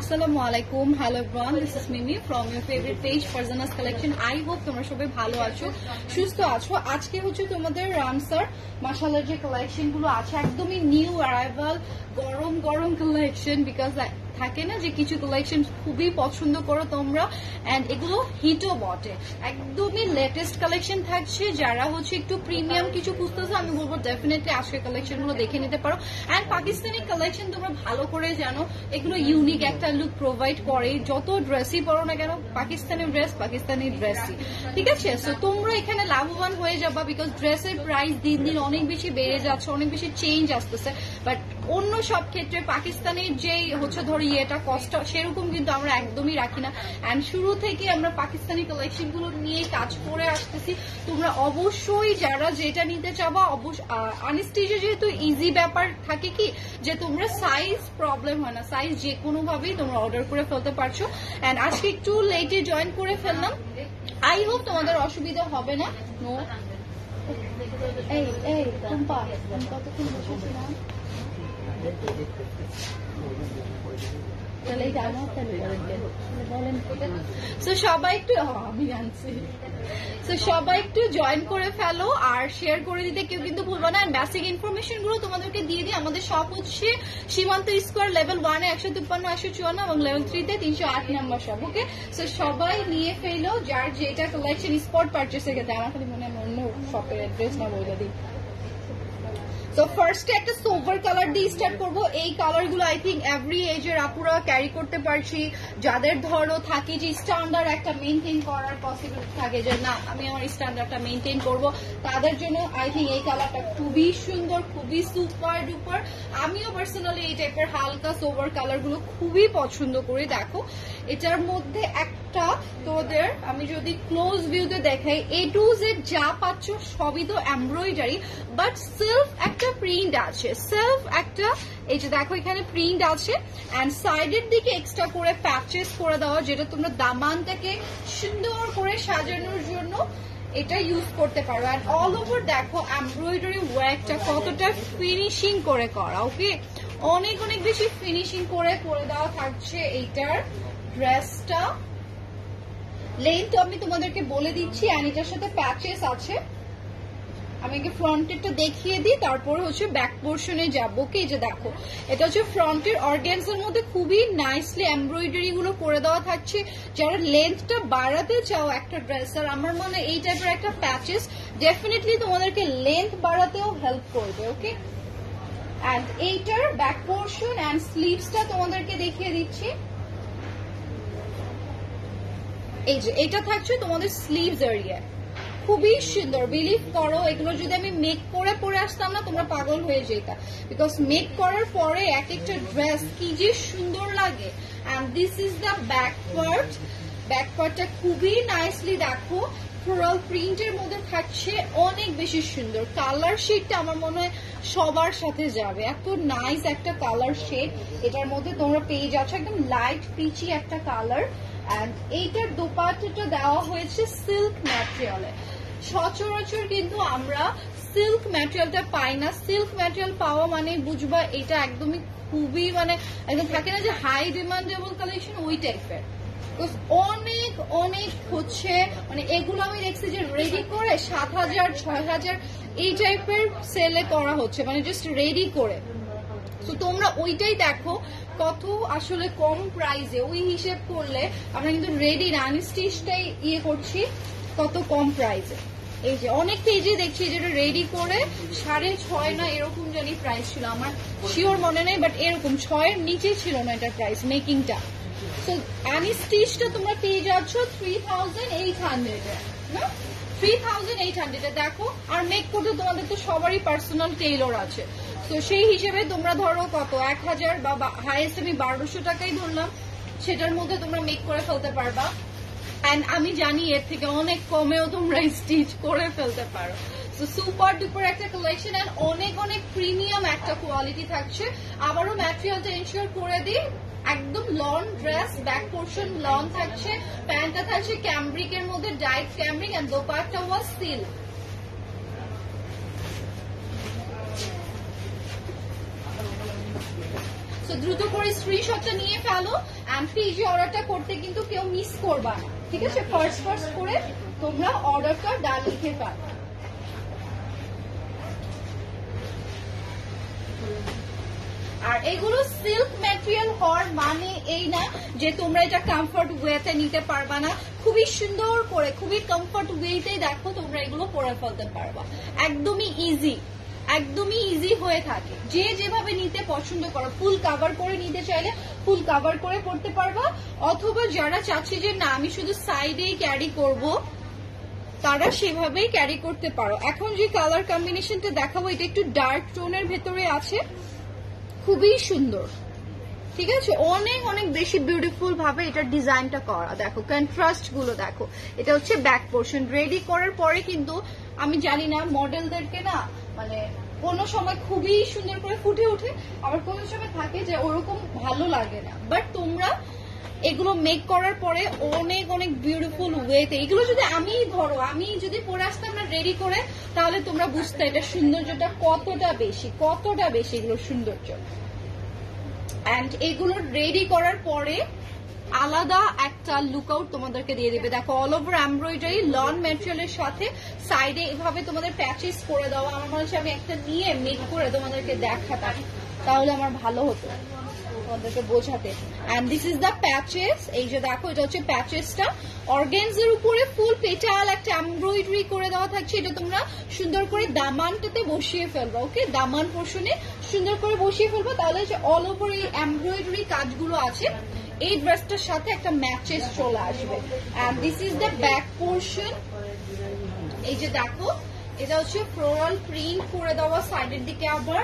আসসালামু আলাইকুম, hello everyone, this is Mimi from your favourite page Farzana's collection. I hope তোমরা সবাই ভালো আছো, সুস্থ আছো। আজকে হচ্ছে তোমাদের রামসার মাশাআল্লাহ যে কালেকশন গুলো আছে একদমই নিউ অ্যারাইভাল, গরম গরম কালেকশন। বিকজ থাকে না যে কিছু কালেকশন খুবই পছন্দ করো তোমরা, এন্ড এগুলো হিটও বটে, একদমই লেটেস্ট কালেকশন থাকছে। যারা হচ্ছে একটু প্রিমিয়াম কিছু খুঁজতেছো আমি বলবো ডেফিনেটলি আজকের কালেকশন গুলো দেখে নিতে পারো। এন্ড পাকিস্তানি কালেকশন তোমরা ভালো করে জানো, এগুলো ইউনিক একটা লুক প্রোভাইড করে। যত ড্রেসই পরো না কেন, পাকিস্তানি ড্রেসই, ঠিক আছে? সো তোমরা এখানে লাভবান হয়ে যাবা, বিকজ ড্রেসের প্রাইস দিন দিন অনেক বেশি বেড়ে যাচ্ছে, অনেক বেশি চেঞ্জ আসতেছে। বাট অন্য সব ক্ষেত্রে পাকিস্তানের যেই হচ্ছে ধরো ইয়েটা কষ্ট সেরকম কিন্তু আমরা একদমই রাখি না। অ্যান্ড শুরু থেকে আমরা পাকিস্তানি কালেকশন গুলো নিয়ে কাজ করে আসতেছি। তোমরা অবশ্যই যারা যেটা নিতে চাবা, আনস্টিচে যেহেতু ইজি ব্যাপার থাকে কি যে তোমরা সাইজ প্রবলেম হয় না, সাইজ যে কোনো ভাবেই তোমরা অর্ডার করে ফেলতে পারছো। অ্যান্ড আজকে একটু লেটে জয়েন করে ফেললাম, আই হোপ তোমাদের অসুবিধা হবে না। নো এই টুম্পা কতক্ষণ বসেছিলাম সবাই একটু জয়েন করে ফেলো আর শেয়ার করে দিতে কেউ কিন্তু ভুলবো না। বেসিক ইনফরমেশন গুলো তোমাদেরকে দিয়ে দিই। আমাদের শপ হচ্ছে সীমান্ত স্কোয়ার, লেভেল 1 এ 153 154 এবং লেভেল 3 তে 308 নম্বর শপ। ওকে, সো সবাই নিয়ে ফেলো যার যেটা কালেকশন স্পট পারচেসের ক্ষেত্রে। আমার খালি মনে হয় অন্য শপের অ্যাড্রেস না বলে দিই। তো ফার্স্টে একটা সোভার কালার দিয়ে স্টার্ট করবো। এই কালার গুলো আই থিঙ্ক এভরি এজের আপুরা ক্যারি করতে পারছি। যাদের ধরো থাকে যে স্ট্যান্ডার্ড একটা মেনটেন করার পসিবিলিটি থাকে যে না আমি আমার স্ট্যান্ডার্ডটা মেনটেন করব, তাদের জন্য আই থিঙ্ক এই কালারটা খুবই সুন্দর, খুবই সুপার ডুপার। আমিও পার্সোনালি এই টাইপের হালকা সোভার কালার গুলো খুবই পছন্দ করি। দেখো এটার মধ্যে একটা তোদের আমি যদি ক্লোজ ভিউতে দেখাই, এ টু জেড যা পাচ্ছ সবই তো এমব্রয়ডারি, বাট সেলফ একটা প্রিন্ট আছে, সেলফ একটা এই যে দেখো এখানে প্রিন্ট আছে। এন্ড সাইডের দিকে এক্সট্রা করে প্যাচেস করে দেওয়া, যেটা তোমরা দামানটাকে সুন্দর করে সাজানোর জন্য এটা ইউজ করতে পারো। এন্ড অল ওভার দেখো এমব্রয়ডারি ওয়ার্কটা কতটা ফিনিশিং করে করা। ওকে, অনেক অনেক বেশি ফিনিশিং করে দেওয়া থাকছে এইটার ড্রেসটা। লেন্থ আমি তোমাদেরকে বলে দিচ্ছি, এন্ড এটার সাথে প্যাচেস আছে। আমি আগে ফ্রন্টেরটা দেখিয়ে দিই, তারপরে হচ্ছে ব্যাক পোর্শনে যাবো। কি যে দেখো এটা হচ্ছে ফ্রন্টের অর্গানজার মধ্যে খুবই নাইসলি এমব্রয়ডারি গুলো করে দেওয়া থাকছে। যারা লেন্থটা বাড়াতে চাও একটা ড্রেসের, আমার মনে এই টাইপের একটা প্যাচেস ডেফিনেটলি তোমাদেরকে লেন্থ বাড়াতেও হেল্প করবে। ওকে, এন্ড এইটার ব্যাক পোর্শন এন্ড স্লিভসটা তোমাদেরকে দেখিয়ে দিচ্ছি। এই যে এটা থাকছে তোমাদের স্লিভস এরিয়া, খুবই সুন্দর। বিলিভ করো এগুলো যদি আমি মেক করে পরে আসতাম না তোমরা পাগল হয়ে যেতা, বিকজ মেক করার পরে এক একটা ড্রেস কি যে সুন্দর লাগে। And this is the back part. Back পার্টটা খুবই নাইসলি দেখো ফ্লোরাল প্রিন্টের মধ্যে থাকছে, অনেক বেশি সুন্দর। কালার শেডটা আমার মনে হয় সবার সাথে যাবে, এত নাইস একটা কালার শেড এটার মধ্যে তোমরা পেয়ে যাচ্ছ, একদম লাইট পিচি একটা কালার। এন্ড এইটার দোপাট্টাটা দেওয়া হয়েছে সিল্ক ম্যাটেরিয়ালে। সচরাচর কিন্তু আমরা সিল্ক ম্যাটেরিয়ালটা পাই না। সিল্ক ম্যাটেরিয়াল পাওয়া মানে বুঝবা এটা একদমই খুবই মানে একদম থাকে না যে হাই ডিমান্ডেবল কালেকশন, ওই টাইপের। অনেক অনেক হচ্ছে মানে এগুলো আমি দেখছি যে রেডি করে 7,000 6,000 এই টাইপের সেলে করা হচ্ছে, মানে জাস্ট রেডি করে। তো তোমরা ওইটাই দেখো কত আসলে কম প্রাইসে, ওই হিসেব করলে আমরা কিন্তু রেডি আনস্টিচটাই ইয়ে করছি কত কম প্রাইসে। এই যে অনেক পেজে দেখছি যেটা রেডি করে 6.5 না এরকম জানি প্রাইস ছিল, আমার শিওর মনে নেই, বাট এরকম 6 এর নিচে ছিল না এটার প্রাইস মেকিংটা। তো আনস্টিচটা তোমরা পেয়ে যাচ্ছ 3,800 না, 3,800 দেখো। আর মেক করতে তোমাদের তো সবারই পার্সোনাল টেইলর আছে, তো সেই হিসেবে তোমরা ধরো কত 1,000 বা হাইয়েস্ট আমি 1,200 টাকাই ধরলাম, সেটার মধ্যে তোমরা মেক করে ফেলতে পারবা। এন্ড আমি জানি এর থেকে অনেক কমেও তোমরা স্টিচ করে ফেলতে পারো। সো সুপার ডুপার একটা কালেকশন এন্ড অনেক অনেক প্রিমিয়াম একটা কোয়ালিটি থাকছে। আবারও ম্যাটেরিয়ালটা এনশিওর করে দিই, একদম lawn dress, back portion lawn থাকছে, প্যান্টটা থাকছে ক্যামব্রিকের মধ্যে dyed cambric, and dupatta was silk. So দ্রুত করে স্ক্রিনশটটা নিয়ে ফেলো এন্ড পিজি অর্ডারটা করতে কিন্তু কেউ মিস করবা না, ঠিক আছে? ফার্স্ট করে তোমরা অর্ডারটা ডাল লিখে পারবা। আর এগুলো সিল্ক ম্যাটেরিয়াল হওয়ার মানে এই না যে তোমরা এটা কমফর্ট ওয়েতে নিতে পারবা না। খুবই সুন্দর করে, খুবই কমফর্ট ওয়েতে দেখো তোমরা এগুলো পরে ফেলতে পারবা। একদমই ইজি হয়ে থাকে। যে যেভাবে নিতে পছন্দ করো, ফুল কাভার করে নিতে চাইলে ফুল কাভার করে পড়তে পারবা, অথবা যারা চাচ্ছে যে না আমি শুধু সাইডেই ক্যারি করব, তারা সেভাবেই ক্যারি করতে পারো। এখন যে কালার কম্বিনেশনটা দেখাবো এটা একটু ডার্ক টোনের ভেতরে আছে, খুবই সুন্দর, ঠিক আছে? অনেক বেশি বিউটিফুল ভাবে এটার ডিজাইনটা করা। দেখো কন্ট্রাস্ট গুলো দেখো। এটা হচ্ছে ব্যাক পোর্শন। রেডি করার পরে কিন্তু আমি জানি না মডেলদেরকে না মানে কোনো সময় খুবই সুন্দর করে ফুটে ওঠে, আবার কোনো সময় থাকে যে ওরকম ভালো লাগে না। বাট তোমরা এগুলো মেক করার পরে অনেক বিউটিফুল ওয়েতে, এগুলো যদি আমি যদি পরে আসতাম না রেডি করে, তাহলে তোমরা বুঝতে এটা সৌন্দর্যটা কতটা বেশি এগুলোর সৌন্দর্য। এন্ড এগুলো রেডি করার পরে আলাদা একটা লুকআউট তোমাদেরকে দিয়ে দেবে। দেখো অল ওভার এমব্রয়ডারি লন ম্যাটেরিয়ালের সাথে সাইডে এভাবে তোমাদের প্যাচেস করে দেওয়া। আমার মনে হচ্ছে আমি একটা নিয়ে মেক করে তোমাদেরকে দেখাতাম, তাহলে আমার ভালো হতো তোমাদেরকে বোঝাতে। And this is the patches. এই যে দেখো এটা হচ্ছে প্যাচেসটা। অর্গানজার উপরে ফুল পেটাল একটা এমব্রয়ডারি করে দেওয়া থাকছে। এটা তোমরা সুন্দর করে দামানটাতে বসিয়ে ফেলবা। ওকে, দামান পোর্শনে সুন্দর করে বসিয়ে ফেলবা, তাহলে যে অল ওভার এই এমব্রয়ডারি কাজগুলো আছে এই ড্রেসটার সাথে একটা ম্যাচেস চলে আসবে। And this is the back portion. এই যে দেখো এটা হচ্ছে ফ্লোরাল প্রিন্ট করে দেওয়া, সাইডের দিকে আবার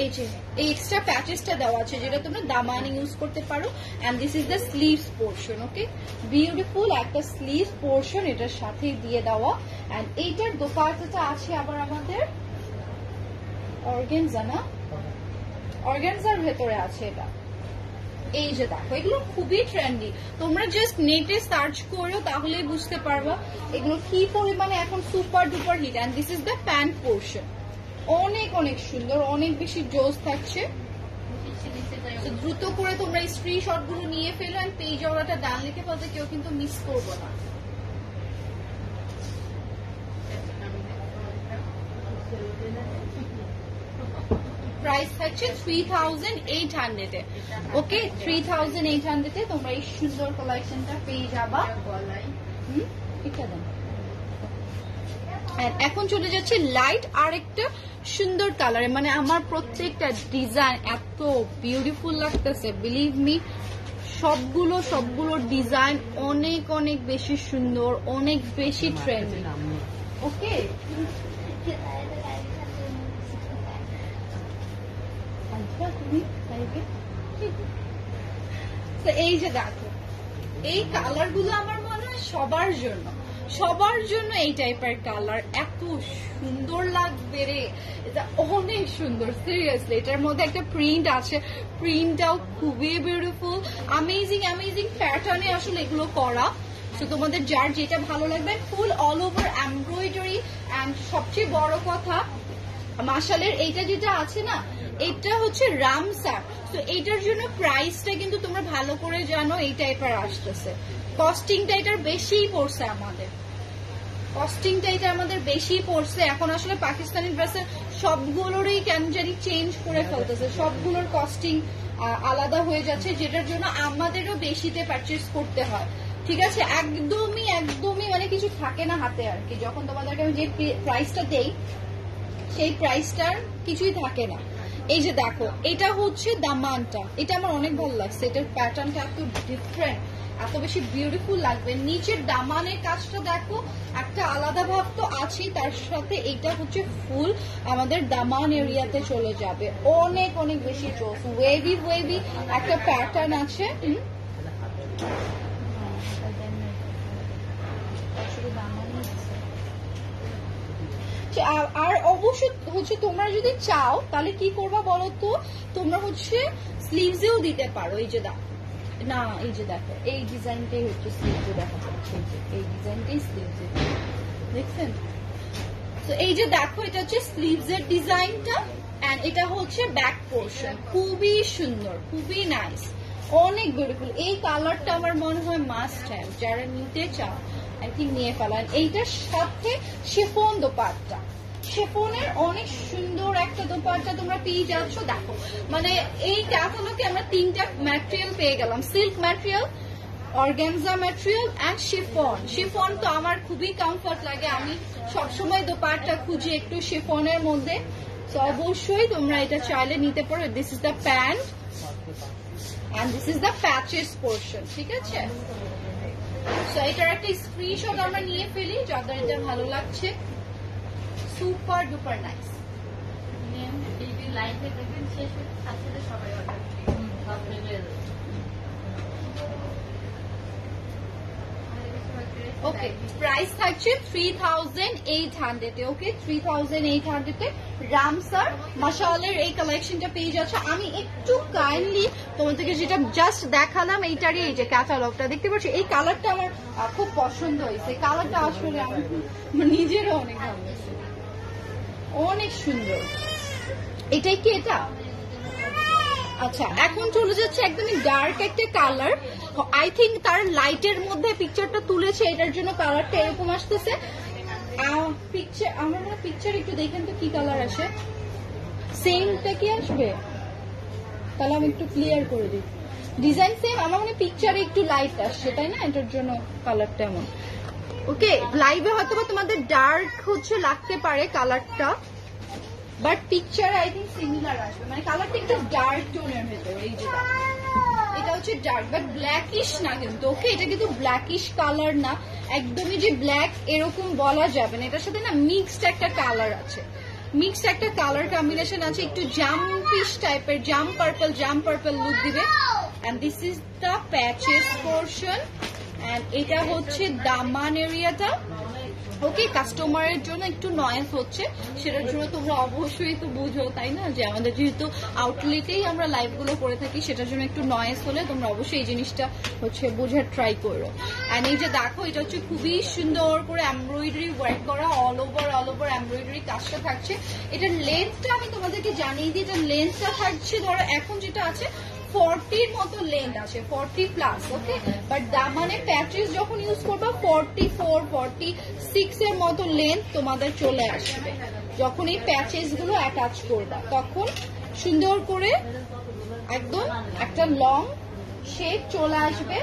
এই যে এই এক্সট্রা প্যাচেসটা দেওয়া আছে যেটা তোমরা দামানে ইউজ করতে পারো। And this is the sleeves portion. Okay, beautiful একটা স্লিভস পোর্শন এটার সাথে দিয়ে দেওয়া। এন্ড এইটার দোপাট্টাটা আছে আবার আমাদের অর্গানজা, না অর্গানজার ভেতরে আছে এটা। এই যে দেখো এগুলো খুবই ট্রেন্ডি, তোমরা জাস্ট নেটে সার্চ করো তাহলেই বুঝতে পারবা এগুলো কি পরিমাণে এখন super duper hit. And this is the pant portion. অনেক সুন্দর, অনেক বেশি জোস থাকছে। দ্রুত করে তোমরা এই স্ক্রিনশট গুলো নিয়ে ফেলো। এন্ড পেজ অর্ডারটা ডান লিখে ফেলতে কেউ কিন্তু মিস করবো না। প্রাইস থাকছে 3800 এ। ওকে, 3800 এ তোমরা এই সুন্দর কালেকশনটা পেয়ে যাবা। এখন চলে যাচ্ছে লাইট আর একটা সুন্দর কালারে, মানে আমার প্রত্যেকটা ডিজাইন এত বিউটিফুল লাগতেছে, বিলিভ মি। সবগুলো ডিজাইন অনেক বেশি সুন্দর, অনেক বেশি ট্রেন্ডি। ওকে, এই যে দেখো এই কালার গুলো আমার মনে হয় সবার জন্য এই টাইপের কালার এত সুন্দর লাগবে রে। এটা অনেক সুন্দর, সিরিয়াসলি। এটার মধ্যে একটা প্রিন্ট আছে, প্রিন্টটাও খুবই বিউটিফুল। অ্যামেজিং প্যাটার্নে আসলে এগুলো করা। তো তোমাদের যার যেটা ভালো লাগবে, full all over embroidery. And সবচেয়ে বড় কথা মাশালের এইটা যেটা আছে না, এটা হচ্ছে রামসার। তো এইটার জন্য প্রাইসটা কিন্তু তোমরা ভালো করে জানো এই টাইপের আসতেছে। কস্টিংটা এটার বেশিই পড়ছে আমাদের, এখন আসলে পাকিস্তানি ড্রেসের সবগুলোরই কেন জানি চেঞ্জ করে ফেলতেছে, সবগুলোর কস্টিং আলাদা হয়ে যাচ্ছে, যেটার জন্য আমাদেরও বেশিতে পারচেস করতে হয়। ঠিক আছে, একদমই মানে কিছু থাকে না হাতে আর কি। যখন তোমাদেরকে আমি যে প্রাইসটা দেই সেই প্রাইসটার কিছুই থাকে না। এই যে দেখো এটা হচ্ছে দামানটা, এটা আমার অনেক ভালো লাগছে। এটার প্যাটার্নটা এত ডিফারেন্ট, এত বেশি বিউটিফুল লাগবে। নিচের দামানের কাজটা দেখো, একটা আলাদা ভাব তো আছেই, তার সাথে এটা হচ্ছে ফুল আমাদের দামান এরিয়াতে চলে যাবে। অনেক বেশি জোস, ওয়েভি একটা প্যাটার্ন আছে। আর অবশ্যই হচ্ছে তোমরা যদি চাও তাহলে কি করবা বলো তো, তোমরা হচ্ছে স্লিভসেও দিতে পারো। এই যে না, এই যে দেখো এই ডিজাইনটাই হচ্ছে স্লিভসে দেখা যাচ্ছে, এই ডিজাইনটাই স্লিভসে দেখছেন। তো এই যে দেখো এটা হচ্ছে স্লিভসের ডিজাইনটা, এন্ড এটা হচ্ছে ব্যাক পোর্শন। খুবই সুন্দর, খুবই নাইস। অনেক বিউটিফুল। এই কালারটা আমার মনে হয় মাস্ট হ্যাভ, যারা নিতে চাও আই থিঙ্ক নিয়ে ফেলান। এইটার সাথে শিফন দোপাট্টা, শিফনের অনেক সুন্দর একটা দোপাট্টা তোমরা পেয়ে যাচ্ছ। দেখো মানে এই ক্যাটালগে আমরা 3টা ম্যাটেরিয়াল পেয়ে গেলাম, silk material, organza material and chiffon. Chiffon তো আমার খুবই কমফর্ট লাগে, আমি সবসময় দোপাট্টা খুঁজি একটু শিফনের মধ্যে, তো অবশ্যই তোমরা এটা চাইলে নিতে পারো। This is the pant and this is the patches portion, ঠিক আছে? সো এটার একটা স্ক্রিনশট আমরা নিয়ে ফেলি যাদের এটা ভালো লাগছে। Super duper nice. এই লাইফে দেখবেন শেষ হয়ে সাথে সবাই অর্ডার করে ওকে, প্রাইস থাকছে 3800 এ। ওকে, 3800 এ রামসার মাশাআল্লাহর এই কালেকশনটা পেয়ে যাচ্ছ। আমি একটু কাইন্ডলি তোমাদেরকে যেটা জাস্ট দেখালাম এইটারই এই যে ক্যাটালগটা দেখতে পাচ্ছ, এই কালারটা আমার খুব পছন্দ হয়েছে। কালারটা আসলে আমার নিজেরও অনেক ভালো লাগছে, অনেক সুন্দর। এটাই কি এটা? আচ্ছা, এখন চলে যাচ্ছে একদমই ডার্ক একটা কালার। আই থিঙ্ক তার লাইটের মধ্যে পিকচারটা তুলেছে, এটার জন্য কালারটা এরকম আসতেছে। পিকচার আমার মনে পিকচার একটু দেখেন তো কি কালার আসে, সেমটা কি আসবে? তাহলে আমি একটু ক্লিয়ার করে দিই। ডিজাইন সেম, আমার মনে পিকচারে একটু লাইট আসছে, তাই না? এটার জন্য কালারটা এমন। ওকে, লাইভে হয়তো তোমাদের ডার্ক হচ্ছে লাগতে পারে কালারটা, but picture I think similar আসবে, মানে কালারটা একটু ডার্ক টোনের ভেতরে। এই যে এটা হচ্ছে ডার্ক বাট ব্ল্যাকিশ না কিন্তু। ওকে, এটা কিন্তু ব্ল্যাকিশ কালার না, একদমই যে ব্ল্যাক এরকম বলা যাবে না। এটার সাথে না মিক্সড একটা কালার আছে, মিক্সড একটা কালার কম্বিনেশন আছে, একটু জাম্পিশ টাইপের, জাম পার্পল লুক দিবে। And this is the patches portion, and এটা হচ্ছে দামান এরিয়াটা। ওকে, কাস্টমারের জন্য একটু নয়েজ হচ্ছে, সেটার জন্য তোমরা অবশ্যই তো বুঝো, তাই না, যে আমাদের যেহেতু আউটলেটেই আমরা লাইভ গুলো করে থাকি, সেটার জন্য একটু নয়েজ হলে তোমরা অবশ্যই এই জিনিসটা হচ্ছে বোঝার ট্রাই করো। এন্ড এই যে দেখো, এটা হচ্ছে খুবই সুন্দর করে এমব্রয়ডারি ওয়ার্ক করা, অল ওভার এমব্রয়ডারি কাজটা থাকছে। এটার লেন্থটা আমি তোমাদেরকে জানিয়ে দিই, এটার লেন্থটা থাকছে ধরো এখন যেটা আছে 40 মতো লেন্থ আছে, 40+। ওকে, বাট দামানে প্যাচেস যখন ইউজ করবা 44, 46 এর মতো লেন্থ তোমাদের চলে আসবে। যখন এই প্যাচেস গুলো অ্যাটাচ করবা তখন সুন্দর করে একদম একটা লং শেপ চলে আসবে।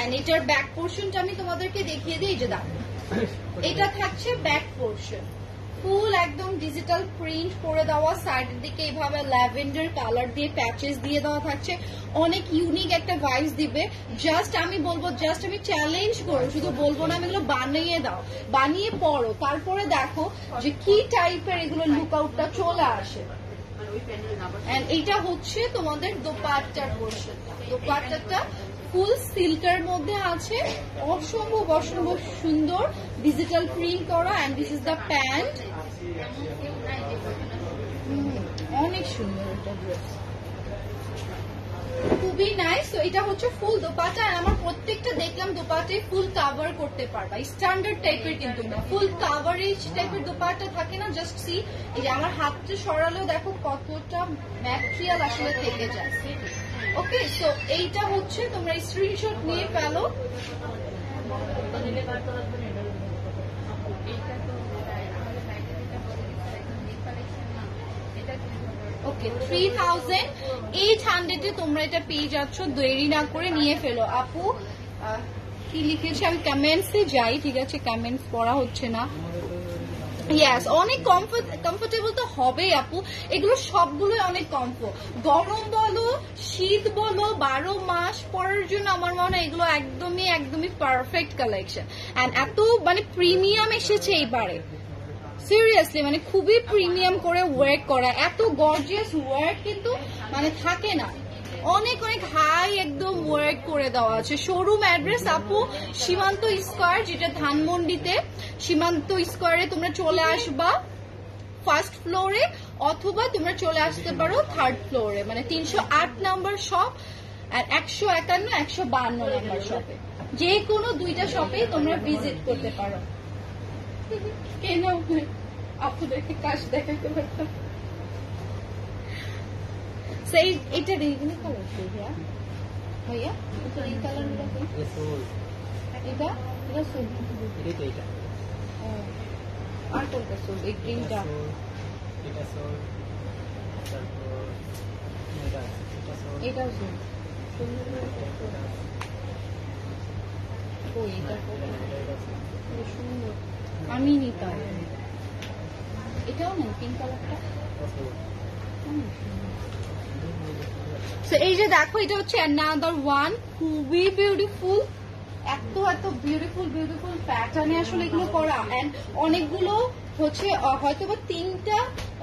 এন্ড এটার ব্যাক পোর্শনটা আমি তোমাদেরকে দেখিয়ে দিই, যে দেখো এটা থাকছে ব্যাক পোর্শন, ফুল একদম ডিজিটাল প্রিন্ট করে দেওয়া, সাইডের দিকে এইভাবে ল্যাভেন্ডার কালার দিয়ে প্যাচেস দিয়ে দেওয়া থাকছে, অনেক ইউনিক একটা ভাইবস দিবে। জাস্ট আমি বলবো, জাস্ট আমি চ্যালেঞ্জ করো, শুধু বলবো না আমি এগুলো বানিয়ে দাও, বানিয়ে পড়ো, তারপরে দেখো যে কি টাইপের এগুলো লুক আউটটা চলে আসে। এইটা হচ্ছে তোমাদের দোপাট্টার পোর্শনটা, দোপাট্টাটা ফুল সিল্কের মধ্যে আছে, অসম্ভব সুন্দর ডিজিটাল প্রিন্ট করা। And this is the pant, অনেক সুন্দর এটা ড্রেস, খুবই নাইস। তো এটা হচ্ছে ফুল দোপাট্টা, আর আমার প্রত্যেকটা দেখলাম দোপাট্টায় ফুল কাভার করতে পারবা, স্ট্যান্ডার্ড টাইপের কিন্তু না, ফুল কাভারেজ টাইপের দোপাট্টা থাকে না। জাস্ট সি, এই যে আমার হাতটা সরালেও দেখো কতটা ম্যাটেরিয়াল আসলে থেকে যায়। ওকে, সো এইটা হচ্ছে তোমরা স্ক্রিনশট নিয়ে ফেলো। ওকে, 3800 এ তোমরা এটা পেয়ে যাচ্ছ, দেরি না করে নিয়ে ফেলো। আপু কি লিখেছে, আমি কমেন্টসে যাই, ঠিক আছে, কমেন্টস পড়া হচ্ছে না। ইয়েস, অনেক কমফোর্টেবল তো হবেই আপু, এগুলো সবগুলোই অনেক কমফোর্ট, গরম বলো শীত বলো 12 মাস পরার জন্য আমার মনে হয় এগুলো একদমই পারফেক্ট কালেকশন। এন্ড এত মানে প্রিমিয়াম এসেছে এইবারে, সিরিয়াসলি মানে খুবই প্রিমিয়াম করে ওয়ার্ক করা, এত গর্জিয়াস ওয়ার্ক কিন্তু মানে থাকে না, অনেক হাই একদম ওয়ার্ক করে দেওয়া আছে। শোরুম অ্যাড্রেস আপু সীমান্ত স্কয়ার, যেটা ধানমন্ডিতে, সীমান্ত স্কয়ারে তোমরা চলে আসবা ফার্স্ট ফ্লোরে, অথবা তোমরা চলে আসতে পারো থার্ড ফ্লোরে, মানে 308 নাম্বার শপ আর 151, 152 নাম্বার শপে, যে কোনো দুইটা শপে তোমরা ভিজিট করতে পারো। কেন আপনাদেরকে কাজ দেখাতে পারতাম। সেই এটা রেগুলার কালার, ভাইয়া এই কালারটা কি? এটা এটা সোল। আর কোনটা সোল? এই গ্রিনটা। এটাও সোল। ও এটা সুন্দর, আমি নিতাম। এটাও নেই পিঙ্ক কালারটা। এই যে দেখো, এটা হচ্ছে another one, খুবই বিউটিফুল। এত এত বিউটিফুল বিউটিফুল প্যাটার্নে আসলে এগুলো করা। এন্ড অনেকগুলো হচ্ছে হয়তো বা 3টা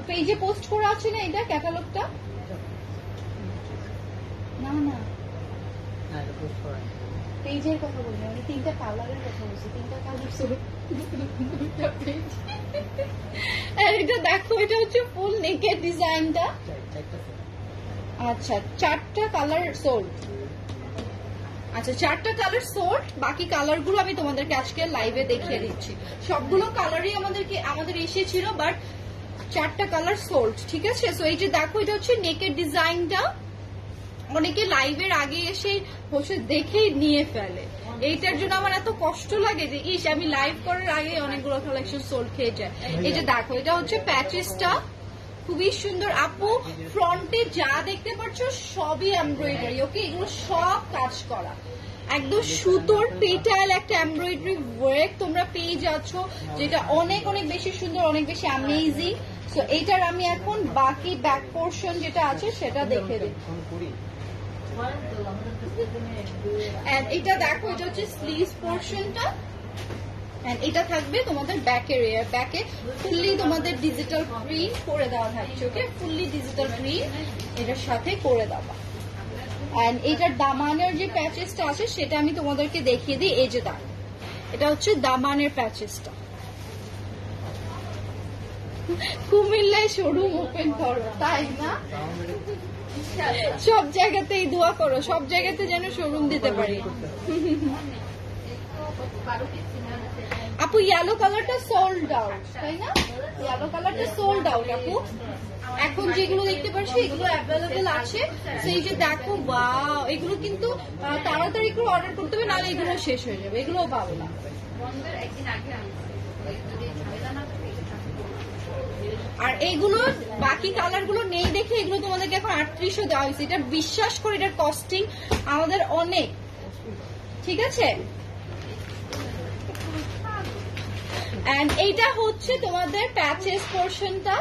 পেজে পোস্ট করা আছে না এটা ক্যাটালগটা? না না পেজের কথা বলি, আমি 3টা কালারের কথা বলছি। 3টা কালার এটা দেখো, এটা হচ্ছে ফুল নেকেড ডিজাইনটা। আচ্ছা 4টা কালার সোল্ড। আচ্ছা 4টা কালার সোল্ড, বাকি কালার গুলো আমি তোমাদেরকে আজকে লাইভে দেখিয়ে দিচ্ছি। সবগুলো কালারই আমাদের এসেছিল, বাট 4টা কালার সোল্ড, ঠিক আছে? সো এই যে দেখো, এটা হচ্ছে নেকেড ডিজাইনটা। অনেকে লাইভের আগে এসে বসে দেখেই নিয়ে ফেলে, এইটার জন্য আমার এত কষ্ট লাগে যে ইস, আমি লাইভ করার আগে অনেকগুলো কালেকশন সোল্ড খেয়ে যায়। এই যে দেখো, এটা হচ্ছে প্যাচেসটা, খুবই সুন্দর। আপু ফ্রন্টে যা দেখতে পাচ্ছ সবই এমব্রয়ডারি, ওকে? এগুলো সব কাজ করা, একদম সুতোর পেটাল একটা এমব্রয়ডারি ওয়ার্ক তোমরা পেয়ে যাচ্ছ, যেটা অনেক অনেক বেশি সুন্দর, অনেক বেশি অ্যামেজিং। সো এইটার আমি এখন বাকি ব্যাক পোর্শন যেটা আছে সেটা দেখে দিই। এটা দেখো, এটা হচ্ছে স্লিভস পোর্শনটা। এটা থাকবে তোমাদের ব্যাকের এরিয়া, ব্যাকে ফুললি তোমাদের ডিজিটাল প্রিন্ট করে দেওয়া থাকছে, ওকে? ফুললি ডিজিটাল প্রিন্ট এটার সাথে করে দেওয়া। এন্ড এটার দামানের যে প্যাচেসটা আছে সেটা আমি তোমাদেরকে দেখিয়ে দিই। এই যে দেখো, এটা হচ্ছে দামানের প্যাচেসটা। কুমিল্লায় শোরুম ওপেন করো, তাই না? সব জায়গাতেই দোয়া করো, সব জায়গাতে যেন শোরুম দিতে পারি। আপু ইয়েলো কালারটা সোল্ড আউট, তাই না? ইয়েলো কালারটা সোল্ড আউট আপু। এখন যেগুলো দেখতে পাচ্ছ এগুলো অ্যাভেলেবেল আছে। সেই যে দেখো, ওয়াও, এগুলো কিন্তু তাড়াতাড়ি করে অর্ডার করতে হবে, নাহলে এগুলো শেষ হয়ে যাবে, এগুলোও পাবো না। আর এইগুলো বাকি কালার গুলো নেই দেখে এগুলো তোমাদেরকে এখন 3800 দেওয়া হয়েছে। এটা বিশ্বাস করে, এটার কস্টিং আমাদের অনেক, ঠিক আছে? এন্ড এইটা হচ্ছে তোমাদের প্যাচেস পোর্শনটা,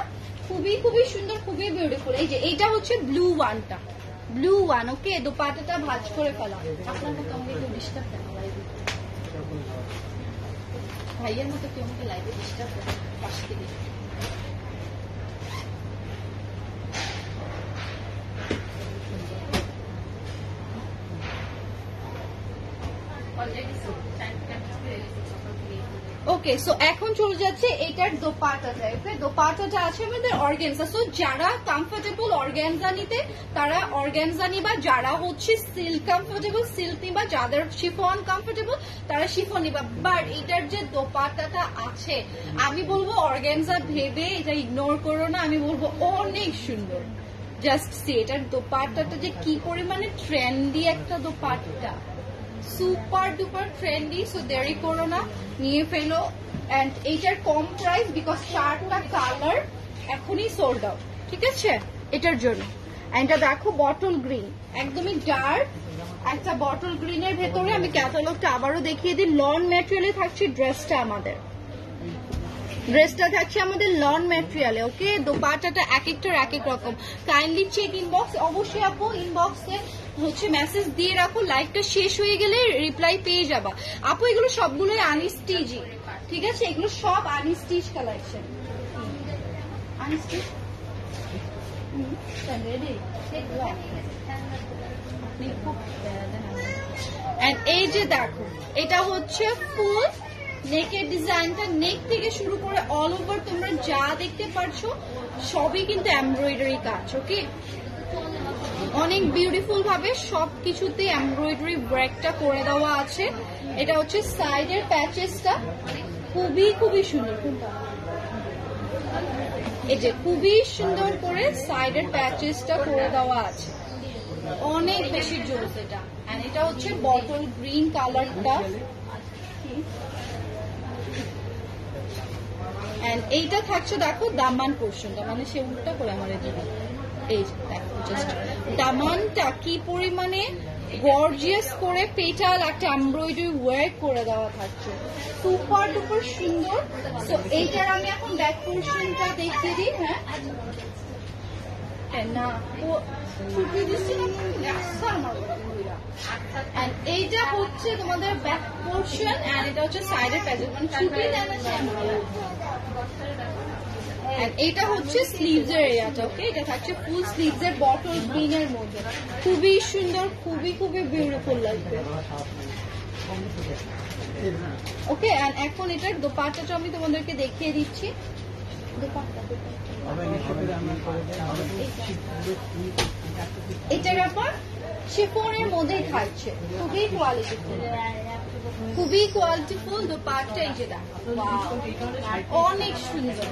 খুবই খুবই সুন্দর, খুবই বিউটিফুল। এই যে এইটা হচ্ছে ব্লু ওয়ানটা, ব্লু ওয়ান, ওকে? দোপাট্টাটা ভাঁজ করে ফেলা। আপনার মতো আমাকে কেউ ডিস্টার্ব করে লাইভে, ভাইয়ের মতো কেউ আমাকে লাইভে ডিস্টার্ব করে পাশ থেকে। ওকে, সো এখন চলে যাচ্ছে এটার দোপাট্টাটা। ওকে, দোপাট্টাটা আছে আমাদের অর্গানজা। সো যারা কমফোর্টেবল অর্গানজা নিতে তারা অর্গানজা নিবা, যারা হচ্ছে সিল্ক কমফোর্টেবল সিল্ক নিবা, যাদের শিফন কমফোর্টেবল তারা শিফন নিবা। বাট এটার যে দোপাট্টাটা আছে, আমি বলবো অর্গানজা ভেবে এটা ইগনোর করো না, আমি বলবো অনেক সুন্দর। জাস্ট সি এটার দোপাট্টাটা যে কি পরিমাণে ট্রেন্ডি একটা dupatta, super duper trendy. So দেরি করো না, নিয়ে ফেলো। এন্ড এইটার কম প্রাইস, বিকজ 4টা কালার এখনই সোল্ড আউট, ঠিক আছে? এটার জন্য। এটা দেখো বটল গ্রিন, একদমই ডার্ক একটা বটল গ্রিনের ভেতরে। আমি ক্যাটালগটা আবারও দেখিয়ে দিই। লন ম্যাটেরিয়ালে থাকছে ড্রেসটা, আমাদের ড্রেসটা থাকছে আমাদের লন ম্যাটেরিয়ালে, ওকে? দোপাট্টাটা এক একটার এক এক রকম। কাইন্ডলি চেক ইনবক্স, অবশ্যই আপু ইনবক্সে হচ্ছে মেসেজ দিয়ে রাখো, লাইভটা শেষ হয়ে গেলে রিপ্লাই পেয়ে যাবা। আপু এগুলো সবগুলোই আনস্টিচই, ঠিক আছে? এগুলো সব আনস্টিচ কালেকশন, আনস্টিচ। এই যে দেখো, এটা হচ্ছে ফুল নেকের ডিজাইনটা, নেক থেকে শুরু করে অল ওভার তোমরা যা দেখতে পারছো সবই কিন্তু এমব্রয়ডারি কাজ, ওকে? অনেক বিউটিফুল ভাবে সবকিছুতে এমব্রয়ডারি ওয়ার্কটা করে দেওয়া আছে। এটা হচ্ছে সাইডের প্যাচেসটা, খুবই খুবই সুন্দর। এই যে খুবই সুন্দর করে সাইডের প্যাচেসটা করে দেওয়া আছে। অনেক বেশি জোস এটা। এন্ড এটা হচ্ছে বটল গ্রিন কালারটা, এন্ড এইটা থাকছে দেখো দামান পোর্শনটা, মানে সে উল্টা করে আমার এই যে দেখো জাস্ট দামানটা কি পরিমাণে গর্জিয়াস করে পেটাল একটা এমব্রয়ডারি ওয়ার্ক করে দেওয়া থাকছে, সুপার ডুপার সুন্দর। সো এইটার আমি এখন ব্যাক পোর্শনটা দেখিয়ে দিই। হ্যাঁ না ও ফুটিয়ে দিচ্ছি না, আমার এন্ড এইটা হচ্ছে তোমাদের ব্যাক পোর্শন, এন্ড এটা হচ্ছে সাইডের প্যাচেস, মানে ছুটি দেয় না সে। এটা হচ্ছে স্লিভস এর এরিয়াটা। ওকে, এটা থাকছে ফুল স্লিভস এর বটল গ্রিন এর মধ্যে, খুবই সুন্দর, খুবই খুবই বিউটিফুল লাগবে। ওকে, এন্ড এখন এটার দোপাট্টাটা আমি তোমাদেরকে দেখিয়ে দিচ্ছি। এটার আবার শিফনের মধ্যেই থাকছে, খুবই কোয়ালিটিফুল, খুবই কোয়ালিটিফুল দোপাট্টা। এই যে অনেক সুন্দর,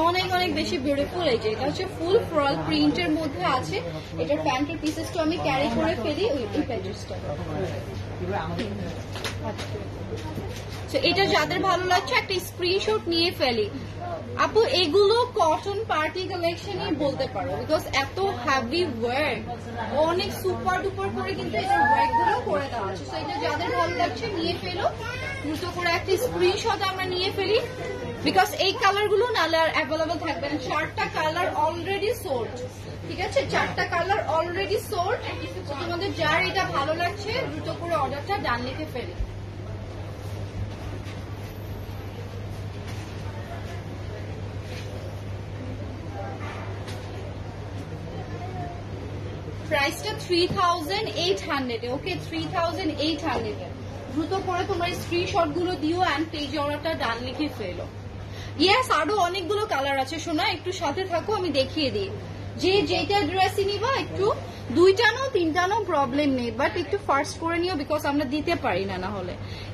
অনেক অনেক বেশি বিউটিফুল। এই যে এটা হচ্ছে ফুল ফ্লোরাল প্রিন্টের মধ্যে আছে। এটার প্যান্টের পিসেসটা আমি ক্যারি করে ফেলি ওই প্যান্টেসটা। এটা যাদের ভালো লাগছে একটা স্ক্রিনশট নিয়ে ফেলি। আপু এগুলো কটন পার্টি কালেকশনই বলতে পারো, বিকজ এত হ্যাভি ওয়ার্ক, অনেক সুপার ডুপার করে কিন্তু এটার ওয়ার্ক গুলো করে দেওয়া আছে। তো এটা যাদের ভালো লাগছে নিয়ে ফেলো, দ্রুত করে একটা স্ক্রিনশট আমরা নিয়ে ফেলি, বিকজ এই কালার গুলো নালে আর অ্যাভেলেবল থাকবে না। 4টা কালার অলরেডি সোল্ড, ঠিক আছে, 4টা কালার অলরেডি সোল্ড। তোমাদের যার এটা ভালো লাগছে দ্রুত করে অর্ডারটা ডান লিখে ফেলি। প্রাইসটা 3800 এ। ওকে, 3800 এ। দ্রুত করে তোমার স্ক্রিনশট গুলো দিও এন্ড পেজ অর্ডারটা ডান লিখে ফেলো। ইয়েস, আরো অনেকগুলো কালার আছে সোনা, একটু সাথে থাকো, আমি দেখিয়ে দিই। যে যেটা ড্রেসই নিবা একটু 2টা নাও 3টা নাও প্রবলেম নেই, বাট একটু ফার্স্ট করে নিও, বিকজ আমরা দিতে পারি না না হলে।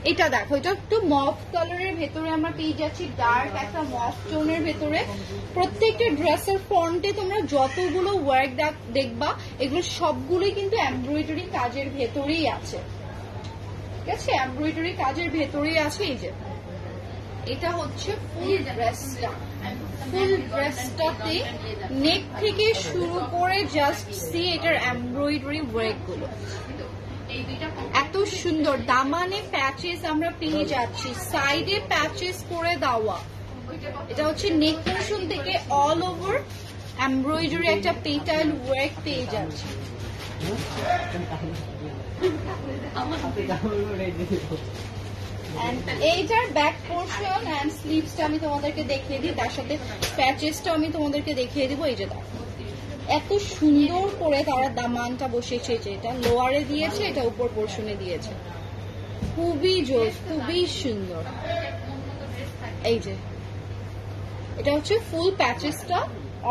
এটা দেখো, এটা একটু মফ কালারের ভেতরে আমরা পেয়ে যাচ্ছি, ডার্ক একটা মফ টোনের ভেতরে। প্রত্যেকটা ড্রেসের ফ্রন্টে তোমরা যতগুলো ওয়ার্ক দেখবা এগুলো সবগুলোই কিন্তু এমব্রয়ডারি কাজের ভেতরেই আছে, ঠিক আছে, এমব্রয়ডারি কাজের ভেতরেই আছে। এই যে এটা হচ্ছে ফুল ড্রেসটা, ফুল ড্রেসটাতে নেক থেকে শুরু করে জাস্ট সি এটার এমব্রয়ডারি ওয়ার্ক গুলো এত সুন্দর। দামানে প্যাচেস আমরা পেয়ে যাচ্ছি, সাইডে প্যাচেস করে দেওয়া। এটা হচ্ছে নেক পোর্শন থেকে অল ওভার এমব্রয়ডারি একটা পেটাল ওয়ার্ক পেয়ে যাচ্ছি। এইটার ব্যাক পোর্শন এন্ড স্লিভসটা আমি তোমাদেরকে দেখিয়ে দিই, তার সাথে প্যাচেসটা আমি তোমাদেরকে দেখিয়ে দিব। এই যে দেখো এত সুন্দর করে তারা দামানটা বসেছে, যে এটা লোয়ারে দিয়েছে, এটা উপর পোর্শনে দিয়েছে, খুবই জোর, খুবই সুন্দর। এই যে এটা হচ্ছে ফুল প্যাচেসটা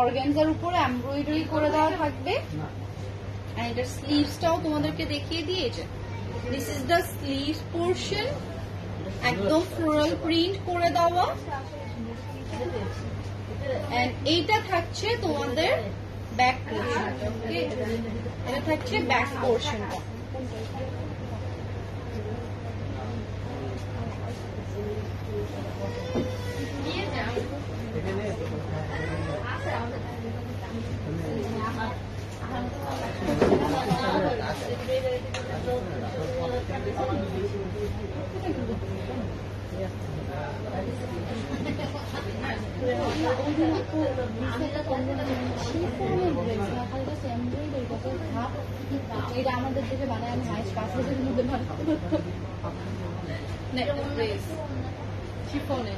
অর্গানজার উপরে এমব্রয়ডারি করে দেওয়া থাকবে, আর এটার স্লিভসটাও তোমাদেরকে দেখিয়ে দিয়েছে। This is the sleeves portion, একদম ফ্লোরাল প্রিন্ট করে দেওয়া। এন্ড এইটা থাকছে তোমাদের ব্যাক পোর্শনটা। ওকে, এটা থাকছে ব্যাক পোর্শনটা। এটা আমাদের দেশে বানায়, আমি হাইস্ট 5,000-এর মধ্যে বানাতে পারতাম। শিফনে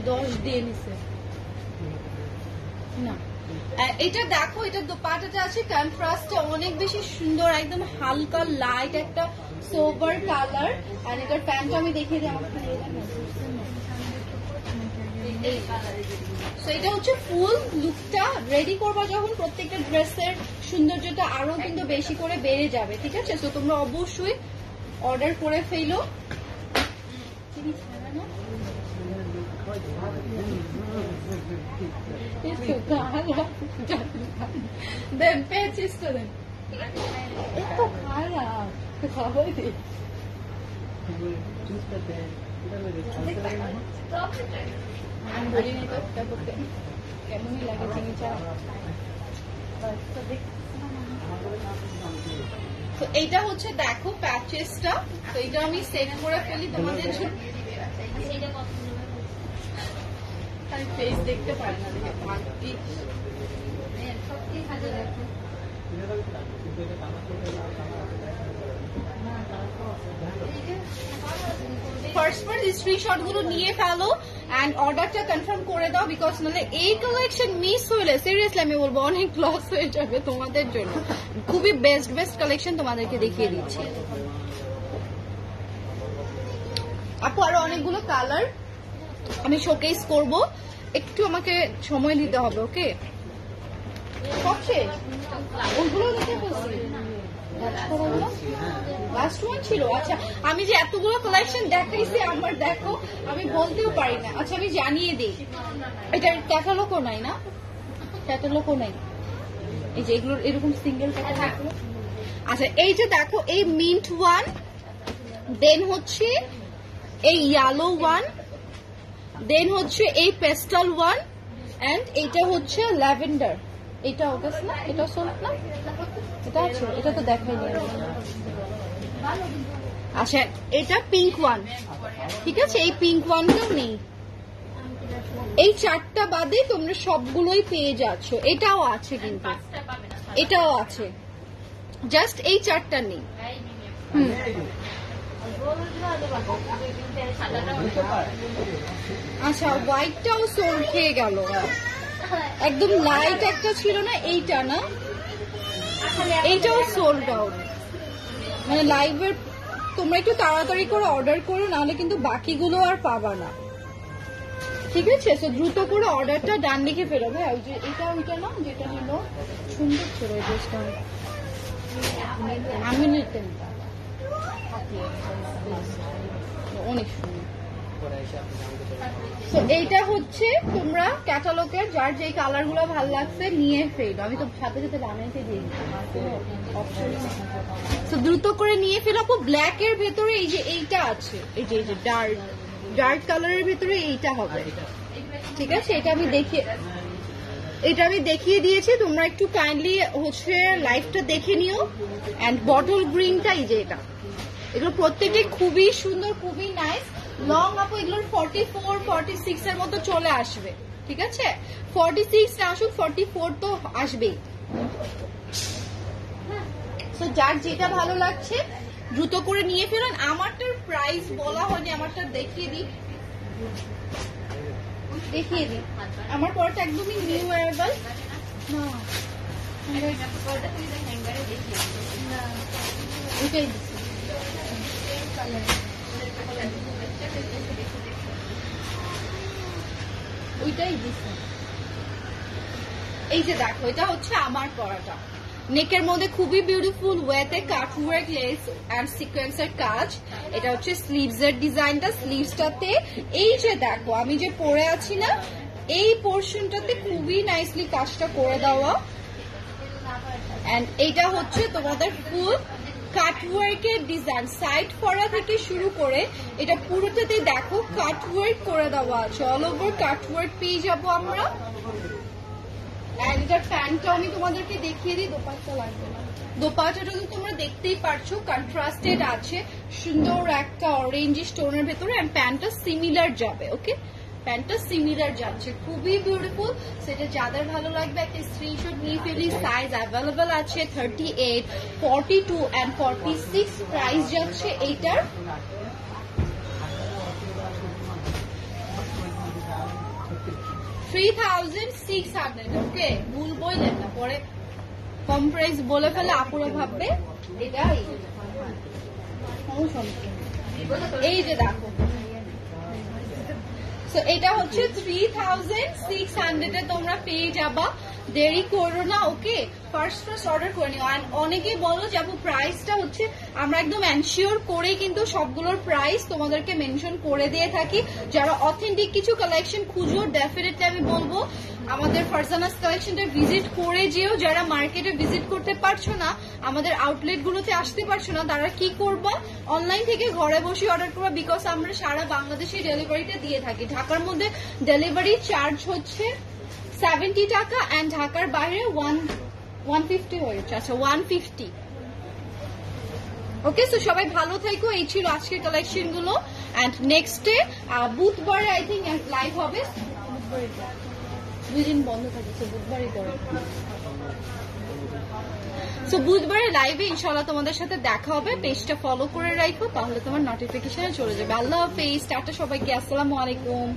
10 দিয়ে নিছে না। এটা দেখো, এটা দোপাট্টাটা আছে, কন্ট্রাস্টটা অনেক বেশি সুন্দর, একদম হালকা লাইট একটা সোবার কালার। আর এটার প্যান্টটা আমি দেখিয়ে দিই, আমার এটা হচ্ছে ফুল লুকটা। রেডি করবা যখন প্রত্যেকটা ড্রেসের সৌন্দর্যটা আরো কিন্তু বেশি করে বেড়ে যাবে, ঠিক আছে। তো তোমরা অবশ্যই অর্ডার করে ফেলো। দেন প্যাচেসটা দেন। এত খারাপ খাওয়াই দে। আমি বলিনি তো এটা করতে কেমনই লাগে চিনিটা। তো এইটা হচ্ছে দেখো প্যাচেসটা, তো এটা আমি সেট করে ফেলি তোমাদের জন্য। আমি ফেস দেখতে পারি না, দেখে ভাগ্যি। ফার্স্ট স্ক্রিনশট গুলো নিয়ে ফেলো এন্ড অর্ডারটা কনফার্ম করে দাও, বিকজ নাহলে এই কালেকশন মিস হইলে সিরিয়াসলি আমি বলবো অনেক লস হয়ে যাবে তোমাদের জন্য। খুবই বেস্ট কালেকশন তোমাদেরকে দেখিয়ে দিচ্ছি আপু। আরো অনেকগুলো কালার আমি শোকেস করব, একটু আমাকে সময় দিতে হবে। ওকে, সব শেষ? ওইগুলো দেখে বলছি লাস্ট ওয়ান ছিল। আচ্ছা, আমি যে এতগুলো কালেকশন দেখাইছি আমার, দেখো আমি বলতেও পারি না। আচ্ছা আমি জানিয়ে দিই, এটার ক্যাটালগও নাই না, ক্যাটালগও নাই। এই যে এগুলোর এরকম সিঙ্গেল ক্যাটালগ। আচ্ছা এই যে দেখো, এই মিন্ট ওয়ান, দেন হচ্ছে এই ইয়েলো ওয়ান, দেন হচ্ছে এই পেস্টাল ওয়ান, এন্ড এইটা হচ্ছে ল্যাভেন্ডার। এটা অগাস না, এটা সোল্ট না, এটা আছে, এটা তো দেখাইনি। আচ্ছা এটা পিঙ্ক ওয়ান, ঠিক আছে, এই পিঙ্ক ওয়ানটাও নেই। এই চারটা বাদে তোমরা সবগুলোই পেয়ে যাচ্ছ। এটাও আছে কিন্তু, এটাও আছে, জাস্ট এই চারটা নেই। আচ্ছা হোয়াইটটাও সোল খেয়ে গেল, একদম লাইট একটা ছিল না, এইটা না, এইটাও সোল্ড আউট। মানে লাইভের তোমরা একটু তাড়াতাড়ি করে অর্ডার করো, নাহলে কিন্তু বাকিগুলো আর পাবা না, ঠিক আছে? তো দ্রুত করে অর্ডারটা ডান লিখে ফেলো ভাই। ওই যে এটা ওইটা না, যেটা নিল সুন্দর ছিল এই ড্রেসটা, আমি নিতেন অনেক সুন্দর। তো এইটা হচ্ছে তোমরা ক্যাটালগের যার যেই কালার গুলো ভালো লাগছে নিয়ে ফেলো। আমি তো সাথে সাথে বানাইতে দিই, তো দ্রুত করে নিয়ে ফেলো। ব্ল্যাক এর ভেতরে এই যে এইটা আছে, এই যে ডার্ক কালারের ভেতরে এইটা হবে, ঠিক আছে? এটা আমি দেখিয়ে দিয়েছি, তোমরা একটু কাইন্ডলি হচ্ছে লাইভটা দেখে নিও। এন্ড বটল গ্রিনটা, এই যে এটা, এগুলো প্রত্যেকটাই খুবই সুন্দর, খুবই নাইস। লং আপু এগুলোর 44, 46 এর মতো চলে আসবে, ঠিক আছে? 46 না আসুক, 44 তো আসবেই। তো যার যেটা ভালো লাগছে দ্রুত করে নিয়ে ফেলুন। আমারটার প্রাইস বলা হয়নি, আমারটা দেখিয়ে দিই। আমার পরটা একদমই নিউ অ্যারাইভাল না, ওইটাই ওইটাই দিচ্ছে। এই যে দেখো, এটা হচ্ছে আমার পরাটা, নেকের মধ্যে খুবই বিউটিফুল ওয়েতে কাটওয়ার্ক লেস এন্ড সিকোয়েন্সের কাজ। এটা হচ্ছে স্লিভস এর ডিজাইনটা, স্লিভসটাতে এই যে দেখো আমি যে পরে আছি না, এই পোর্শনটাতে খুবই নাইসলি কাজটা করে দেওয়া। এন্ড এটা হচ্ছে তোমাদের ফুল কাটওয়ার্কের ডিজাইন, সাইড ফরা থেকে শুরু করে এটা পুরোটাতে দেখো কাটওয়ার্ক করে দেওয়া আছে, অল ওভার কাটওয়ার্ক পেয়ে যাবো আমরা। এন্ড এটার প্যান্টটা আমি তোমাদেরকে দেখিয়ে দিই, দোপাট্টা লাগবে না। দোপাট্টাটা তো তোমরা দেখতেই পারছো, কন্ট্রাস্টেড আছে, সুন্দর একটা অরেঞ্জ স্টোনের ভেতরে। এন্ড প্যান্টটা সিমিলার যাবে, ওকে? প্যান্টটা সিমিলার যাচ্ছে, খুবই বিউটিফুল। সেটা যাদের ভালো লাগবে একটা স্ক্রিনশট নিয়ে ফেলি। সাইজ অ্যাভেলেবল আছে 38, 42 এন্ড 46। প্রাইস যাচ্ছে এইটার 3600। ওকে, ভুল বললেন না, পরে কম প্রাইস বলে ফেলে আপুরা ভাববে এটা। এই যে দেখো, তো এটা হচ্ছে 3600 এ তোমরা পেয়ে যাবা। দেরি করো না, ওকে ফার্স্ট অর্ডার করে নিও। অ্যান্ড অনেকেই বলো যে আপু প্রাইসটা হচ্ছে, আমরা একদম এনশিওর করেই কিন্তু সবগুলোর প্রাইস তোমাদেরকে মেনশন করে দিয়ে থাকি। যারা অথেন্টিক কিছু কালেকশন খুঁজো ডেফিনেটলি আমি বলবো আমাদের ফারজানাস কালেকশনটা ভিজিট করে যেও। যারা মার্কেটে ভিজিট করতে পারছো না, আমাদের আউটলেট গুলোতে আসতে পারছো না, তারা কি করবা, অনলাইন থেকে ঘরে বসে অর্ডার করবা। বিকজ আমরা সারা বাংলাদেশে ডেলিভারিটা দিয়ে থাকি। ঢাকার মধ্যে ডেলিভারি চার্জ হচ্ছে 70 টাকা অ্যান্ড ঢাকার বাইরে 150 হয়েছে। আচ্ছা 150। ওকে, সো সবাই ভালো থাকো। এই ছিল আজকের কালেকশন গুলো। অ্যান্ড নেক্সট ডে বুধবারে আই থিঙ্ক লাইভ হবে। দুই দিন বন্ধ থাকে, বুধবারই পরে। সো বুধবারে লাইভে ইনশাআল্লাহ তোমাদের সাথে দেখা হবে। পেজটা ফলো করে রাখো, তাহলে তোমার নোটিফিকেশনে চলে যাবে। আল্লাহ হাফেজ, টাটা সবাইকে, আসসালামু আলাইকুম।